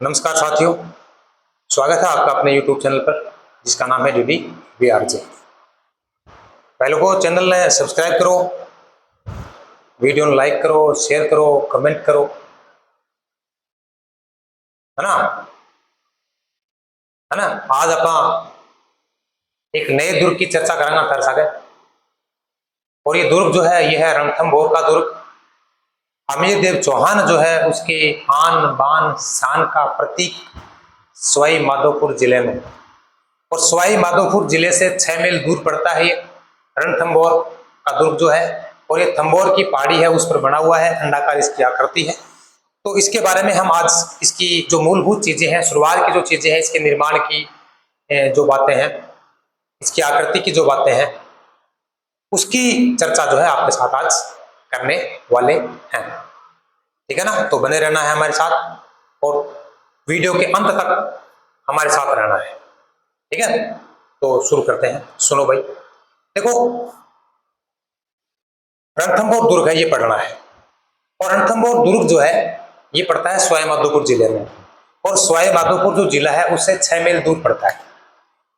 नमस्कार साथियों, स्वागत है आपका अपने YouTube चैनल पर जिसका नाम है डीडी VRJ। पहले को चैनल ने सब्सक्राइब करो, वीडियो को लाइक करो, शेयर करो, कमेंट करो, है ना। आज आप एक नए दुर्ग की चर्चा करेंगे कर सके। और ये दुर्ग जो है ये है रणथंभौर का दुर्ग। अमीर देव चौहान जो है उसके आन बान शान का प्रतीक सवाई माधोपुर जिले में, और सवाई माधोपुर जिले से 6 मील दूर पड़ता है ये रणथंभौर का दुर्ग जो है। और ये थंभौर की पहाड़ी है उस पर बना हुआ है, अंडाकार इसकी आकृति है। तो इसके बारे में हम आज इसकी जो मूलभूत चीजें हैं, शुरुआत की जो चीजें हैं, इसके निर्माण की जो बातें हैं, इसकी आकृति की जो बातें हैं, उसकी चर्चा जो है आपके साथ आज करने वाले हैं। ठीक है ना। तो बने रहना है हमारे साथ और वीडियो के अंत तक हमारे साथ रहना है। ठीक है, तो शुरू करते हैं। सुनो भाई, देखो रणथंभौर दुर्ग है, ये पढ़ना है। और रणथंभौर दुर्ग जो है ये पड़ता है सवाई माधोपुर जिले में, और सवाई माधोपुर जो जिला है उससे 6 मील दूर पड़ता है।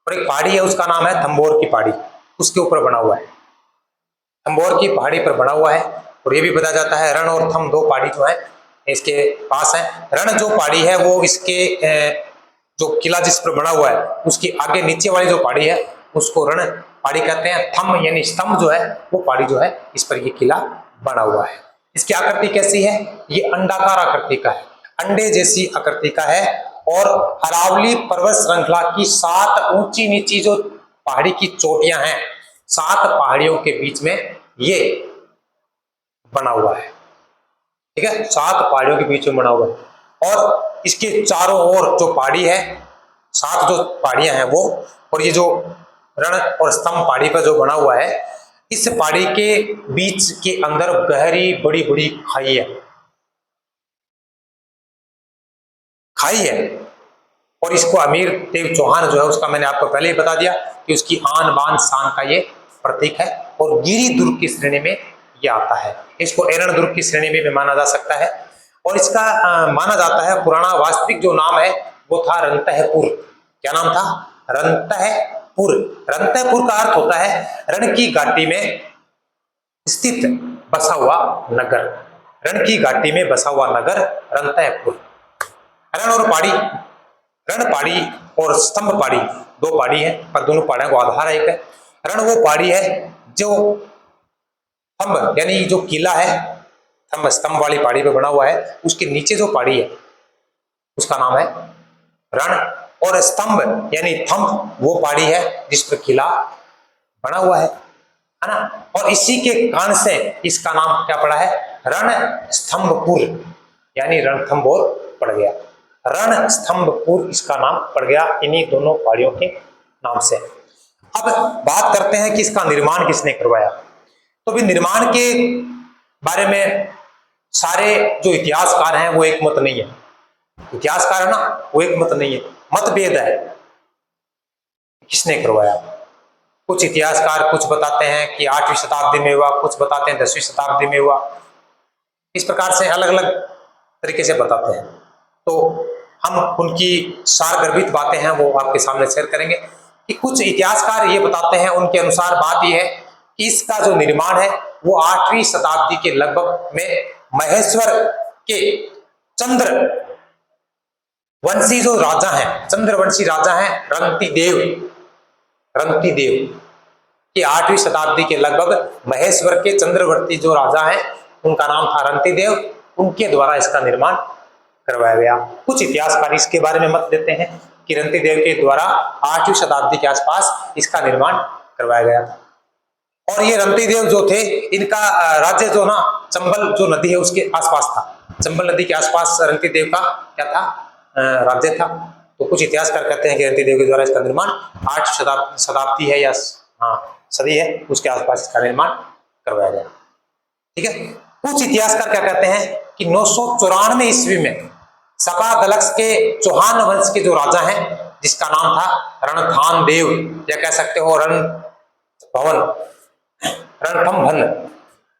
और एक पहाड़ी है उसका नाम है थंभौर की पहाड़ी, उसके ऊपर बना हुआ है। थंभौर की पहाड़ी पर बना हुआ है। और ये भी बताया जाता है रण और थम दो पहाड़ी जो है इसके पास है। रण जो पहाड़ी है वो इसके जो किला जिस पर बना हुआ है उसकी आगे नीचे वाली जो पहाड़ी है उसको रण पहाड़ी कहते हैं। थम यानी स्तंभ जो है वो पहाड़ी जो है इस पर ये किला बना हुआ है। इसकी आकृति कैसी है? ये अंडाकार आकृति का है, अंडे जैसी आकृति का है। और अरावली पर्वत श्रृंखला की 7 ऊंची नीची जो पहाड़ी की चोटियां हैं, 7 पहाड़ियों के बीच में ये बना हुआ है। ठीक है, 7 पहाड़ियों के बीच में बना हुआ है। और इसके चारों ओर जो पहाड़ी है, 7 जो पहाड़ियां हैं वो, और ये जो रण और स्तंभ पहाड़ी पर जो बना हुआ है, इस पहाड़ी के बीच के अंदर गहरी बड़ी बड़ी खाई है, खाई है। और इसको अमीर देव चौहान जो है उसका मैंने आपको पहले ही बता दिया कि उसकी आन बान शान का ये प्रतीक है। और गिरी दुर्ग की श्रेणी में ये आता है, इसको एरण दुर्ग की श्रेणी में भी माना जा सकता है। और इसका माना जाता है पुराना वास्तविक जो नाम है वो था रंतहपुर। क्या नाम था? रंतहपुर। रंतहपुर का अर्थ होता है रण की घाटी में स्थित बसा हुआ नगर। रण की घाटी में बसा हुआ नगर रंतहपुर। रण और पहाड़ी, रण पहाड़ी और स्तंभ पहाड़ी, 2 पहाड़ी है पर दोनों पहाड़ियों को आधार एक है। रण वो पहाड़ी है जो स्तंभ यानी जो किला है, स्तंभ स्तंभ वाली पहाड़ी पे बना हुआ है, उसके नीचे जो पहाड़ी है उसका नाम है रण। और स्तंभ यानी थंभ वो पहाड़ी है जिस पर किला बना हुआ है ना। और इसी के कारण से इसका नाम क्या पड़ा है? रणस्थंभपुर यानी रणथंभौर पड़ गया। रणस्थंभपुर इसका नाम पड़ गया इन्हीं दोनों पहाड़ियों के नाम से। अब बात करते हैं कि इसका निर्माण किसने करवाया। तो भी निर्माण के बारे में सारे जो इतिहासकार हैं वो एक मत नहीं है। इतिहासकार है ना, वो एक मत नहीं है, मतभेद है किसने करवाया। कुछ इतिहासकार कुछ बताते हैं कि 8वीं शताब्दी में हुआ, कुछ बताते हैं 10वीं शताब्दी में हुआ। इस प्रकार से अलग अलग तरीके से बताते हैं। तो हम उनकी सारगर्भित बातें हैं वो आपके सामने शेयर करेंगे कि कुछ इतिहासकार ये बताते हैं, उनके अनुसार बात यह है कि इसका जो निर्माण है वो 8वीं शताब्दी के लगभग में महेश्वर के चंद्र वंशी जो राजा हैं, चंद्रवंशी राजा हैं रंतिदेव, रंतिदेव कि 8वीं शताब्दी के लगभग महेश्वर के चंद्रवर्ती जो राजा हैं उनका नाम था रंतिदेव, उनके द्वारा इसका निर्माण करवाया गया। कुछ इतिहासकार इसके बारे में मत देते हैं कि रंतिदेव के द्वारा 8वीं शताब्दी के आसपास इसका निर्माण करवाया गया था। और ये रंतिदेव जो थे इनका राज्य जो ना चंबल जो नदी है उसके आसपास था। चंबल नदी के आसपास रंतिदेव का क्या था? राज्य था। तो कुछ इतिहासकार कहते हैं कि रंतिदेव के द्वारा इसका निर्माण 8वीं शताब्दी है या सदी है उसके आसपास इसका निर्माण करवाया गया। ठीक है। कुछ इतिहासकार क्या कहते हैं कि 994 ईस्वी में सपादलक्ष के चौहान वंश के जो राजा हैं जिसका नाम था रणथान देव, या कह सकते हो रणभवन, रणथंभन,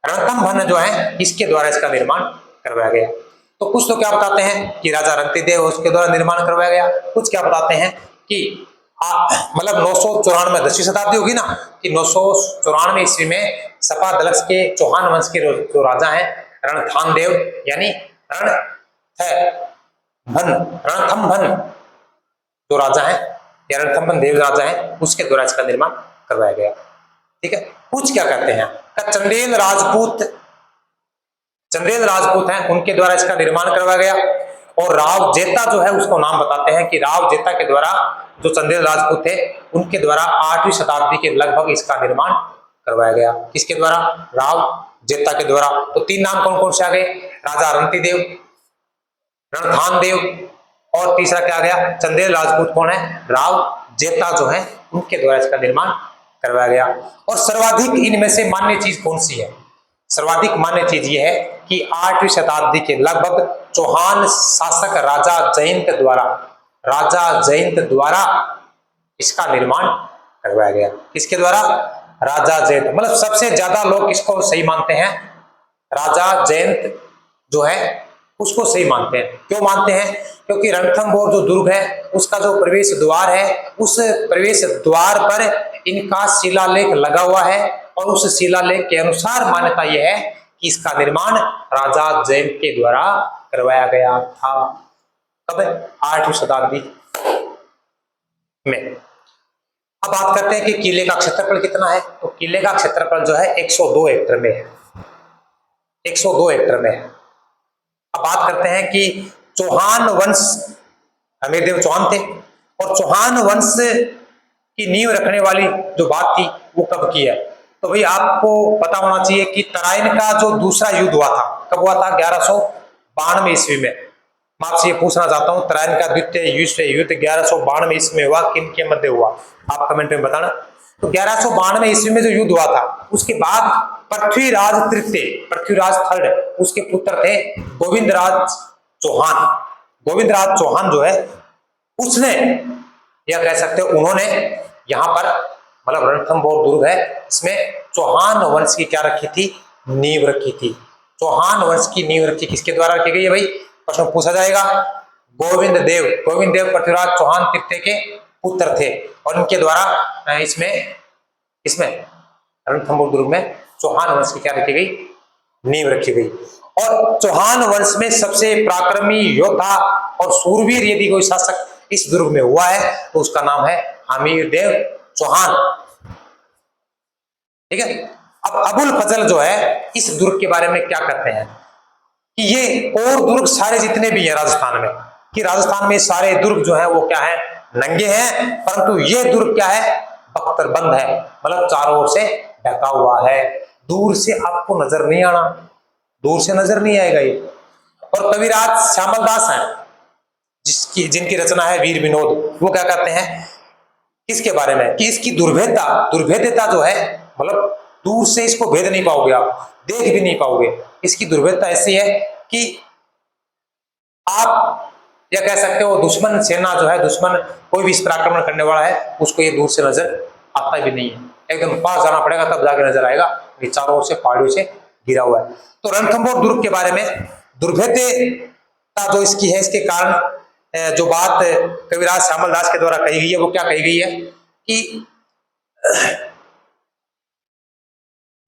रणथंभन जो है इसके द्वारा इसका निर्माण करवाया गया। तो कुछ तो क्या बताते हैं कि राजा रणतिदेव उसके द्वारा निर्माण करवाया गया, कुछ क्या बताते हैं कि मतलब 994 10वीं शताब्दी होगी ना, कि 994 ईस्वी में सपादलक्ष के चौहान वंश के जो राजा हैं रणथामदेव यानी रणथंभन जो राजा हैं या रणथंभन देव राजा हैं उसके द्वारा इसका निर्माण करवाया गया। ठीक है, कुछ क्या कहते हैं चंदेल राजपूत हैं उनके द्वारा इसका निर्माण करवाया गया। और राव जेता जो है उसको नाम बताते हैं कि राव जेता के द्वारा, जो चंदेल राजपूत थे उनके द्वारा 8वीं शताब्दी के लगभग इसका निर्माण करवाया गया। किसके द्वारा? राव जेता के द्वारा। तो 3 नाम कौन कौन से आ गए? राजा रणतिदेव, रणथामदेव और तीसरा क्या आ गया? चंदेल राजपूत। कौन है? राव जेता जो है उनके द्वारा इसका निर्माण करवाया गया। और सर्वाधिक इनमें से मान्य चीज कौन सी है? सर्वाधिक मान्य चीज यह है कि 8वीं शताब्दी के लगभग चौहान शासक राजा जयंत द्वारा इसका निर्माण करवाया गया। किसके द्वारा? राजा जयंत। मतलब सबसे ज्यादा लोग किसको सही मानते हैं? राजा जयंत जो है उसको सही मानते हैं। क्यों मानते हैं? क्योंकि रणथंभौर जो दुर्ग है उसका जो प्रवेश द्वार है, उस प्रवेश द्वार पर इनका शिलालेख लगा हुआ है और उस शिलालेख के अनुसार मान्यता यह है कि इसका निर्माण राजा जयंत के द्वारा करवाया गया था। कब? 8वीं शताब्दी में। अब बात करते हैं कि किले का क्षेत्रफल कितना है। तो किले का क्षेत्रफल जो है 102 हेक्टेयर में है, 102 हेक्टेयर में है। अब बात करते हैं कि चौहान वंश, हमीरदेव चौहान थे और चौहान वंश की नींव रखने वाली जो बात थी वो कब की है? तो भाई आपको पता होना चाहिए कि तराइन का जो दूसरा युद्ध हुआ था, कब हुआ था? 1192 ईस्वी में। मैं आपसे ये पूछना चाहता हूँ, तराइन का द्वितीय विश्व युद्ध 1192 ईस्वी में हुआ, किन के मध्य हुआ? आप कमेंट में बताना। तो 1192 ईस्वी में जो युद्ध हुआ था उसके बाद पृथ्वीराज तृतीय, पृथ्वीराज थर्ड, उसके पुत्र थे गोविंदराज चौहान। गोविंदराज चौहान जो है उसने, या कह सकते हो उन्होंने, यहाँ पर मतलब रणथंभौर दुर्ग है इसमें चौहान वंश की क्या रखी थी? नींव रखी थी। चौहान वंश की नींव रखी किसके द्वारा रखी गई है भाई? प्रश्न पूछा जाएगा। गोविंद देव पृथ्वीराज चौहान तृतीय के पुत्र थे और इनके द्वारा इसमें रणथंभौर दुर्ग में चौहान वंश की क्या रखी गई? नींव रखी गई। और चौहान वंश में सबसे पराक्रमी योद्धा और सूरवीर यदि कोई शासक इस दुर्ग में हुआ है तो उसका नाम है हमीरदेव चौहान। ठीक है। अब अबुल फजल जो है इस दुर्ग के बारे में क्या कहते हैं कि ये और दुर्ग सारे जितने भी हैं राजस्थान में, कि राजस्थान में सारे दुर्ग जो है वो क्या है? नंगे हैं, परंतु ये दुर्ग क्या है? बख्तरबंद है, मतलब चारों ओर से ढका हुआ है। दूर से आपको नजर नहीं आना, दूर से नजर नहीं आएगा ये। और कविराज श्यामल दास हैं जिनकी रचना है वीर विनोद, वो क्या कहते हैं किसके बारे में? कि इसकी दुर्भेद्यता जो है, मतलब दूर से इसको भेद नहीं पाओगे, आप देख भी नहीं पाओगे। इसकी दुर्भेद्यता ऐसी है कि आप या कह सकते हो दुश्मन सेना जो है, दुश्मन कोई भी इस पर आक्रमण करने वाला है उसको ये दूर से नजर आता भी नहीं है, एकदम पास जाना पड़ेगा तब जाके नजर आएगा। ये चारों ओर से पहाड़ियों से घिरा हुआ है। तो रणथंभौर दुर्ग के बारे में दुर्भेद्यता जो इसकी है, इसके कारण जो बात कविराज श्यामल दास के द्वारा कही गई है वो क्या कही गई है कि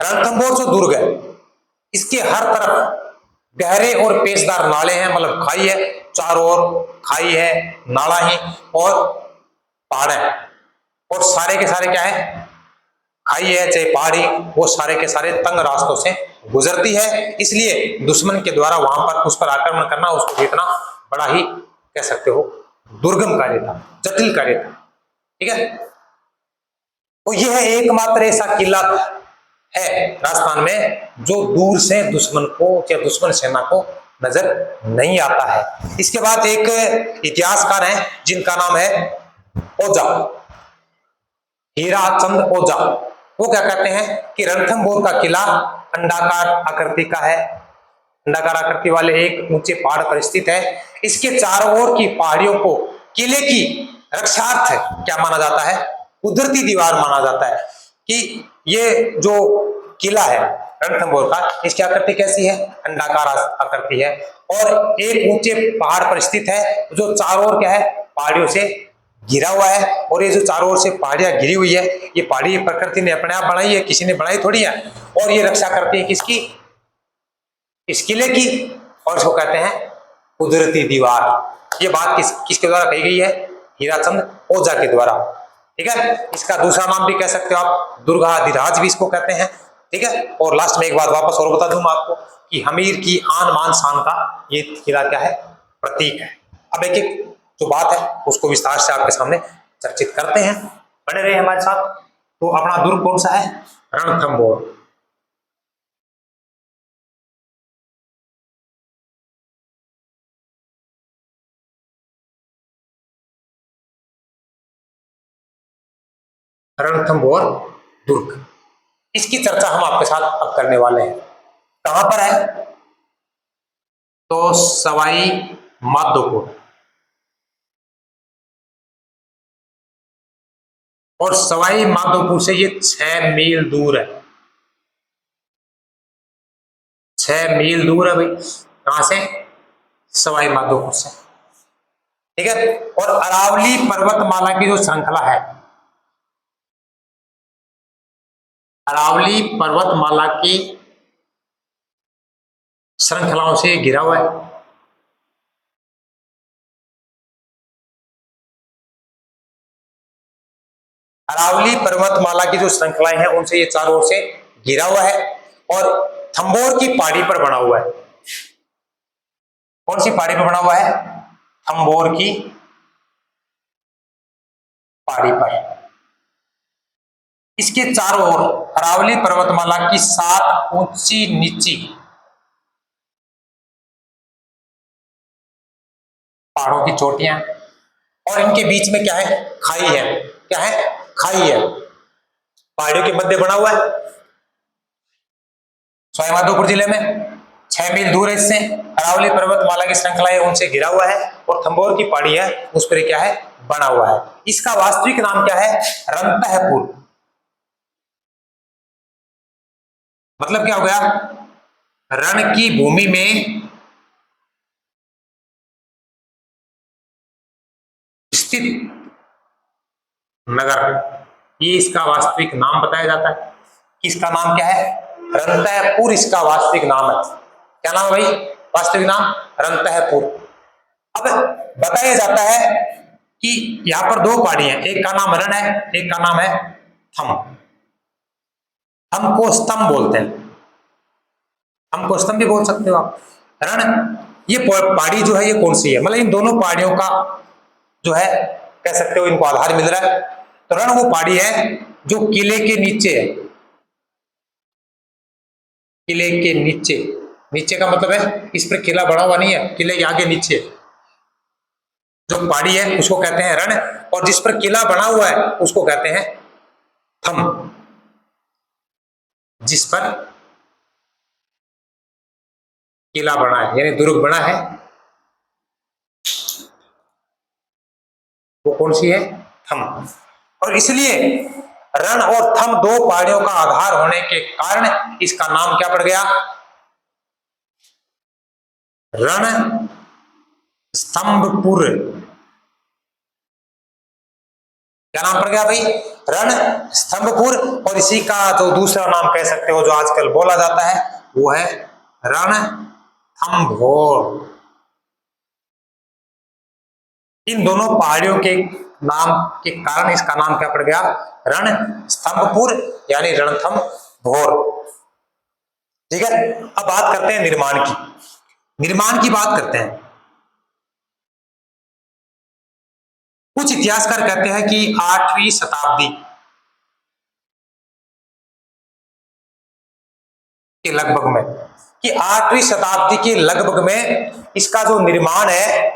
रणथंभौर जो दुर्ग है इसके हर तरफ गहरे और पेचदार नाले हैं, मतलब खाई है, चारों ओर खाई है, नाला ही और पहाड़ है। और सारे के सारे क्या है? खाई है चाहे पहाड़ी, वो सारे के सारे तंग रास्तों से गुजरती है। इसलिए दुश्मन के द्वारा वहां पर उस पर आक्रमण करना उसको इतना बड़ा ही कह सकते हो दुर्गम कार्य था, जटिल कार्य था। ठीक है। तो यह एकमात्र ऐसा किला है राजस्थान में जो दूर से दुश्मन को या दुश्मन सेना को नजर नहीं आता है। इसके बाद एक इतिहासकार हैं जिनका नाम है ओझा, हीराचंद ओझा। वो क्या कहते हैं कि रणथंभौर का किला अंडाकार आकृति का है, अंडाकार आकृति वाले एक ऊंचे पहाड़ पर स्थित है। इसके चारों ओर की पहाड़ियों को किले की रक्षार्थ क्या माना जाता है? कुदरती दीवार माना जाता है। कि ये जो किला है रणथंभौर का, इसकी आकृति कैसी है? अंडाकार आकृति है और एक ऊंचे पहाड़ पर स्थित है जो चारों ओर क्या है, पहाड़ियों से घिरा हुआ है। और ये जो चारों ओर से पहाड़ियां घिरी हुई है, ये पहाड़ी प्रकृति ने अपने आप बनाई है, किसी ने बनाई थोड़ी है। और ये रक्षा करती है किसकी, इस किले की, और इसको कहते हैं कुदरती दीवार। ये बात किसके द्वारा कही गई है, हीराचंद ओझा के द्वारा। ठीक है, इसका दूसरा नाम भी कह सकते हो आप, दुर्गाधिराज भी इसको कहते हैं। ठीक है, और लास्ट में एक बात वापस और बता दूं मैं आपको कि हमीर की आन बान शान का ये किला क्या है, प्रतीक है। अब एक एक जो बात है उसको विस्तार से आपके सामने चर्चित करते हैं, बने रहे हमारे साथ। तो अपना दुर्ग कौन सा है, रणथंभौर। रणथंभौर दुर्ग, इसकी चर्चा हम आपके साथ अब करने वाले हैं। कहां पर है, तो सवाई माधोपुर। और सवाई माधोपुर से ये 6 मील दूर है, 6 मील दूर है भाई। कहां से, सवाई माधोपुर से। ठीक है, और अरावली पर्वतमाला की जो श्रृंखला है, अरावली पर्वतमाला की श्रृंखलाओं से घिरा हुआ है। अरावली पर्वतमाला की जो श्रृंखलाएं हैं उनसे ये चारों ओर से घिरा हुआ है और थंबोर की पहाड़ी पर बना हुआ है। कौन सी पहाड़ी पर बना हुआ है, थंबोर की पहाड़ी पर। इसके चारों ओर अरावली पर्वतमाला की 7 ऊंची नीची पहाड़ों की चोटियां, और इनके बीच में क्या है, खाई है। क्या है, खाई है, पहाड़ियों के मध्य बना हुआ है। सवाईमाधोपुर जिले में 6 मील दूर है इससे, अरावली पर्वतमाला की श्रृंखला है उनसे घिरा हुआ है, और थंबोर की पहाड़ी है उस पर क्या है, बना हुआ है। इसका वास्तविक नाम क्या है, रंतहपुर। मतलब क्या हो गया, रण की भूमि में स्थित नगर, ये इसका वास्तविक नाम बताया जाता है। इसका नाम क्या है, रंतहपुर इसका वास्तविक नाम है। क्या नाम है भाई, वास्तविक नाम रंतहपुर। अब बताया जाता है कि यहां पर 2 पहाड़ी हैं, एक का नाम रण है, एक का नाम है थम। थम को स्तंभ बोलते हैं, थम को स्तंभ भी बोल सकते हो आप। रण, ये पहाड़ी जो है ये कौन सी है, मतलब इन दोनों पहाड़ियों का जो है कह सकते हो इनको आधार मिल रहा है। तो रण वो पहाड़ी है जो किले के नीचे है, किले के नीचे। नीचे का मतलब है इस पर किला बना हुआ नहीं है, किले के आगे नीचे जो पहाड़ी है उसको कहते हैं रण, और जिस पर किला बना हुआ है उसको कहते हैं थम। जिस पर किला बना है यानी दुर्ग बना है वो कौन सी है, थम। और इसलिए रण और थम 2 पहाड़ियों का आधार होने के कारण इसका नाम क्या पड़ गया, रण स्तंभपुर। क्या नाम पड़ गया भाई, रण स्तंभपुर। और इसी का जो दूसरा नाम कह सकते हो जो आजकल बोला जाता है वो है रणथंभौर। इन दोनों पहाड़ियों के नाम के कारण इसका नाम क्या पड़ गया, रण स्तंभपुर यानी रणथंभौर। ठीक है, अब बात करते हैं निर्माण की, निर्माण की बात करते हैं। कुछ इतिहासकार कहते हैं कि 8वीं शताब्दी के लगभग में, कि 8वीं शताब्दी के लगभग में इसका जो निर्माण है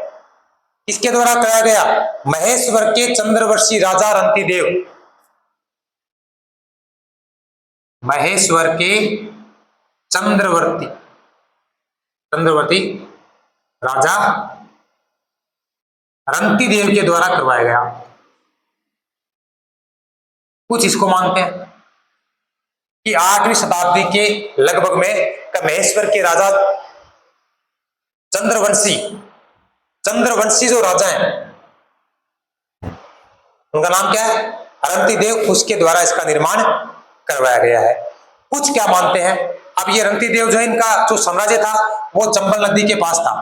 किसके द्वारा कराया गया, महेश्वर के चंद्रवर्षी राजा रंतिदेव। महेश्वर के चंद्रवर्ती चंद्रवर्ती राजा रंतिदेव के द्वारा करवाया गया। कुछ इसको मानते हैं कि 8वीं शताब्दी के लगभग में महेश्वर के राजा चंद्रवंशी, चंद्रवंशी जो राजा हैं उनका नाम क्या है? अरंती देव, उसके द्वारा इसका निर्माण करवाया गया है। कुछ क्या मानते हैं, अब ये अरंती देव जो है इनका जो साम्राज्य था वो चंबल नदी के पास था।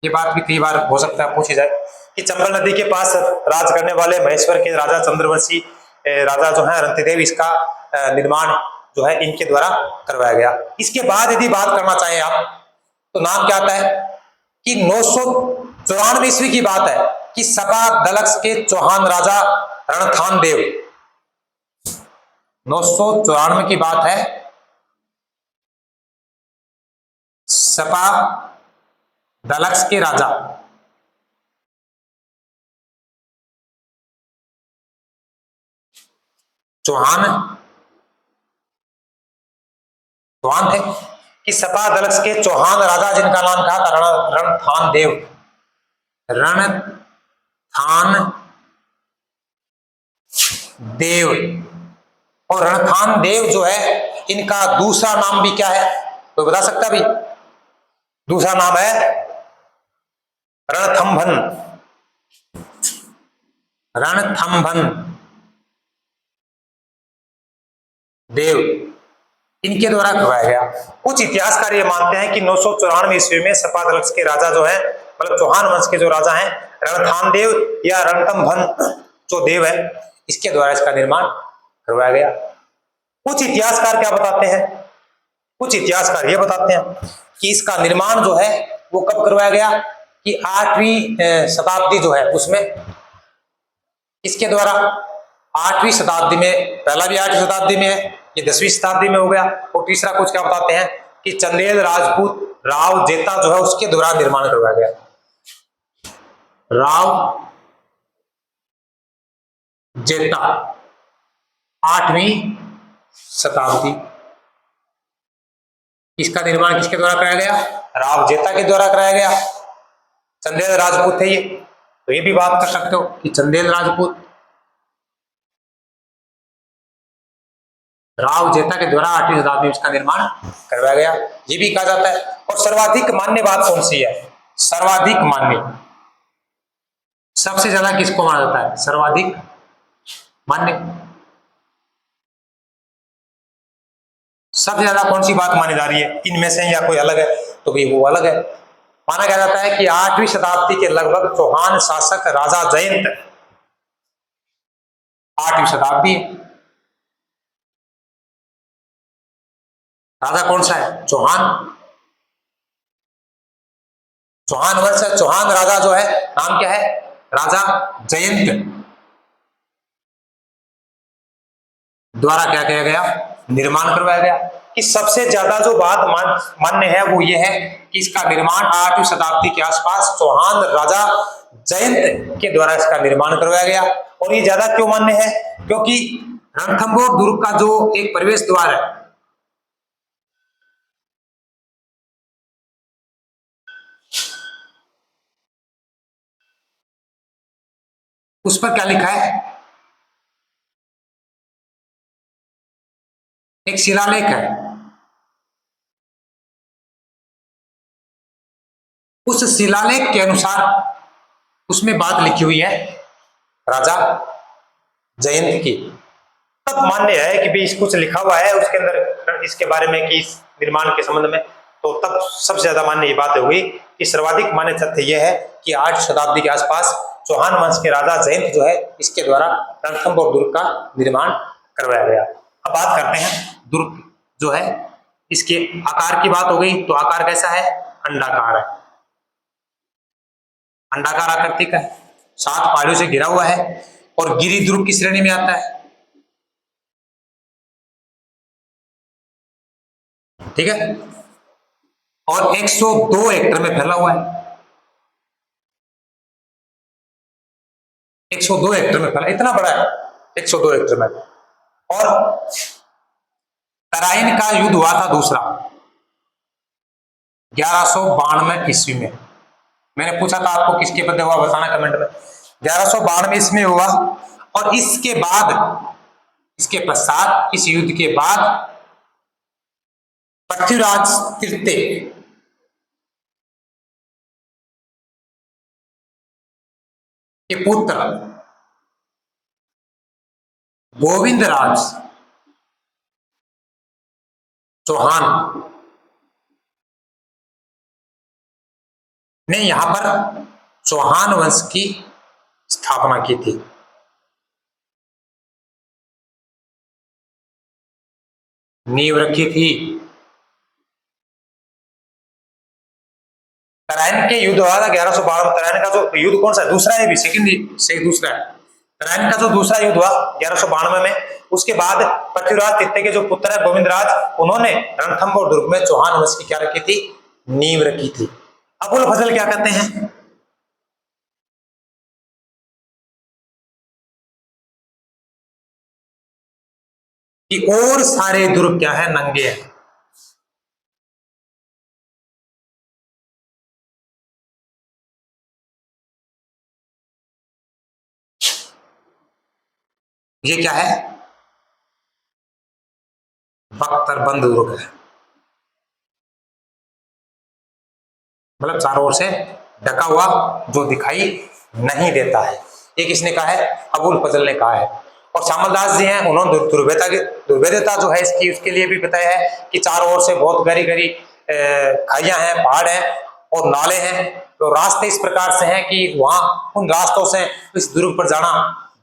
ये बात भी कई बार हो सकता है पूछी जाए कि चंबल नदी के पास राज करने वाले महेश्वर के राजा चंद्रवंशी राजा जो है अरंती देव, इसका निर्माण जो है इनके द्वारा करवाया गया। इसके बाद यदि बात करना चाहें आप तो नाम क्या आता है कि 994 ईस्वी की बात है कि सपा दलक्ष के चौहान राजा रणथान देव, 994 की बात है, सपा दलक्ष के राजा चौहान थे कि सपा दलक्ष के चौहान राजा जिनका नाम था रणथान देव, रणथान देव। और रणथान देव जो है इनका दूसरा नाम भी क्या है, कोई बता सकता भी? दूसरा नाम है रणथंभन, रणथंभन देव, इनके द्वारा करवाया गया। कुछ इतिहासकार ये मानते हैं कि 994 ईस्वी में सपा दलक्ष के राजा जो है, मतलब चौहान वंश के जो राजा हैं रणथान देव या रणथंभन जो देव है, इसके द्वारा इसका निर्माण करवाया गया। कुछ इतिहासकार क्या बताते हैं, कुछ इतिहासकार ये बताते हैं कि इसका निर्माण जो है वो कब करवाया गया कि 8वीं शताब्दी जो है उसमें इसके द्वारा, 8वीं शताब्दी में, पहला भी 8वीं शताब्दी में है, ये 10वीं शताब्दी में हो गया। और तीसरा कुछ क्या बताते हैं कि चंदेल राजपूत राव जेता जो है उसके द्वारा निर्माण करवाया गया। राव जेता, 8वीं शताब्दी, इसका निर्माण किसके द्वारा कराया गया? राव जेता के द्वारा कराया गया। चंदेल राजपूत थे ये, तो ये भी बात कर सकते हो कि चंदेल राजपूत राव जेता के द्वारा 8वीं शताब्दी में इसका निर्माण करवाया गया, ये भी कहा जाता है। और सर्वाधिक मान्य बात कौन सी है? सर्वाधिक मान्य, सबसे ज्यादा किसको माना जाता है? सर्वाधिक मान्य, सबसे ज्यादा कौन सी बात मानी जा रही है इनमें से, या कोई अलग है? तो भी वो अलग है। माना क्या जाता है कि 8वीं शताब्दी के लगभग चौहान शासक राजा जयंत, 8वीं शताब्दी, राजा कौन सा है? चौहान, चौहान वंश, चौहान राजा जो है नाम क्या है? राजा जयंत द्वारा क्या किया गया? निर्माण करवाया गया। कि सबसे ज्यादा जो बात मान्य है वो ये है कि इसका निर्माण 8वीं शताब्दी के आसपास चौहान राजा जयंत के द्वारा इसका निर्माण करवाया गया। और ये ज्यादा क्यों मान्य है? क्योंकि रणथंभौर दुर्ग का जो एक प्रवेश द्वार है, उस पर क्या लिखा है? एक शिलालेख है, उस शिलालेख के अनुसार उसमें बात लिखी हुई है राजा जयंत की। तब मान्य है कि भी कुछ लिखा हुआ है उसके अंदर इसके बारे में कि इस निर्माण के संबंध में, तो तब सबसे ज्यादा मान्य ये बात होगी कि सर्वाधिक मान्य तथ्य यह है कि 8वीं शताब्दी के आसपास चौहान वंश के राजा जयंत जो है इसके द्वारा रणथंभौर दुर्ग का निर्माण करवाया गया। अब बात करते हैं दुर्ग जो है इसके आकार की बात हो गई, तो आकार कैसा है? अंडाकार है, अंडाकार आकृति का है, 7 पहाड़ियों से घिरा हुआ है और गिरि दुर्ग की श्रेणी में आता है। ठीक है, और 102 हेक्टेयर में फैला हुआ है, 102 हेक्टेयर में फैला, इतना बड़ा है 102 हेक्टेयर में। और तराइन का युद्ध हुआ था दूसरा 1192 ईस्वी में। मैंने पूछा था आपको किसके बदले हुआ, बताना कमेंट में। 1192 ईस्वी में हुआ और इसके बाद इसके पश्चात, इस युद्ध के बाद पृथ्वीराज तृतीय के पुत्र गोविंदराज चौहान ने यहां पर चौहान वंश की स्थापना की थी। नींव रखी थी। तराइन के युद्ध हुआ था 1152। तराइन का जो युद्ध कौन सा, दूसरा है, भी सेकंड से दूसरा है। तराइन का जो दूसरा युद्ध हुआ 1192 में, उसके बाद पृथ्वीराज तृतीय के जो पुत्र है गोविंदराज, उन्होंने रणथंभौर दुर्ग में चौहान वंश की क्या रखी थी, नींव रखी थी। अबुल फजल क्या कहते हैं कि और सारे दुर्ग क्या है, नंगे हैं। ये क्या है, बख्तरबंद दुर्ग है, मतलब चारों ओर से ढका हुआ, जो दिखाई नहीं देता है। ये किसने कहा है, अबुल फजल ने कहा है। और श्यामलदास जी हैं, उन्होंने दुर्भेद्यता जो है इसकी, उसके लिए भी बताया है कि चारों ओर से बहुत गहरी गहरी खाइयां हैं, पहाड़ हैं और नाले हैं। तो रास्ते इस प्रकार से हैं कि वहां उन रास्तों से इस दुर्ग पर जाना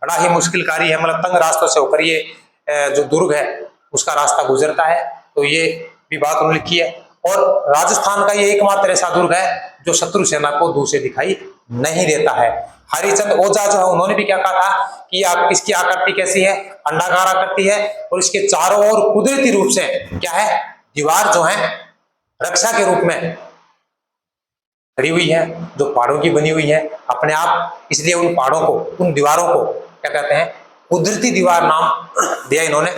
बड़ा ही मुश्किल कार्य है, मतलब तंग रास्तों से होकर ये जो दुर्ग है उसका रास्ता गुजरता है। तो ये भी बात उन्होंने लिखी है। और राजस्थान का ये एकमात्र ऐसा दुर्ग है जो शत्रु सेना को दूर से दिखाई नहीं देता है। हरिचंद ओझा जो है, उन्होंने भी क्या कहा था कि इसकी आकृति कैसी है, अंडाकार आकृति है, और इसके चारों ओर कुदरती रूप से क्या है, दीवार जो है रक्षा के रूप में खड़ी हुई है, जो पहाड़ों की बनी हुई है अपने आप। इसलिए उन पहाड़ों को, उन दीवारों को क्या कहते हैं, कुदरती दीवार नाम दिया इन्होंने।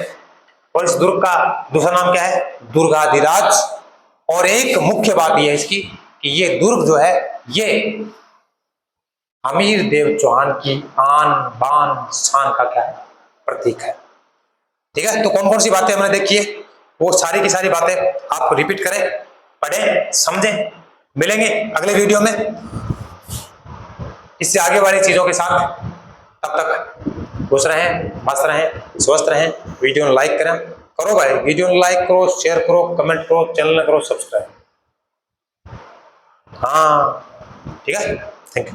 और इस दुर्ग का दूसरा नाम क्या है, दुर्गाधिराज। और एक मुख्य बात यह है इसकी कि ये दुर्ग जो है ये अमीर देव चौहान की आन बान शान का क्या है, प्रतीक है। ठीक है, तो कौन कौन सी बातें हमने देखी है, वो सारी की सारी बातें आप रिपीट करें, पढ़ें, समझें। मिलेंगे अगले वीडियो में इससे आगे वाली चीजों के साथ। तब तक खुश रहें, मस्त रहें, स्वस्थ रहें। वीडियो लाइक करो भाई, वीडियो लाइक करो, शेयर करो, कमेंट करो, चैनल करो सब्सक्राइब। हाँ ठीक है, थैंक यू।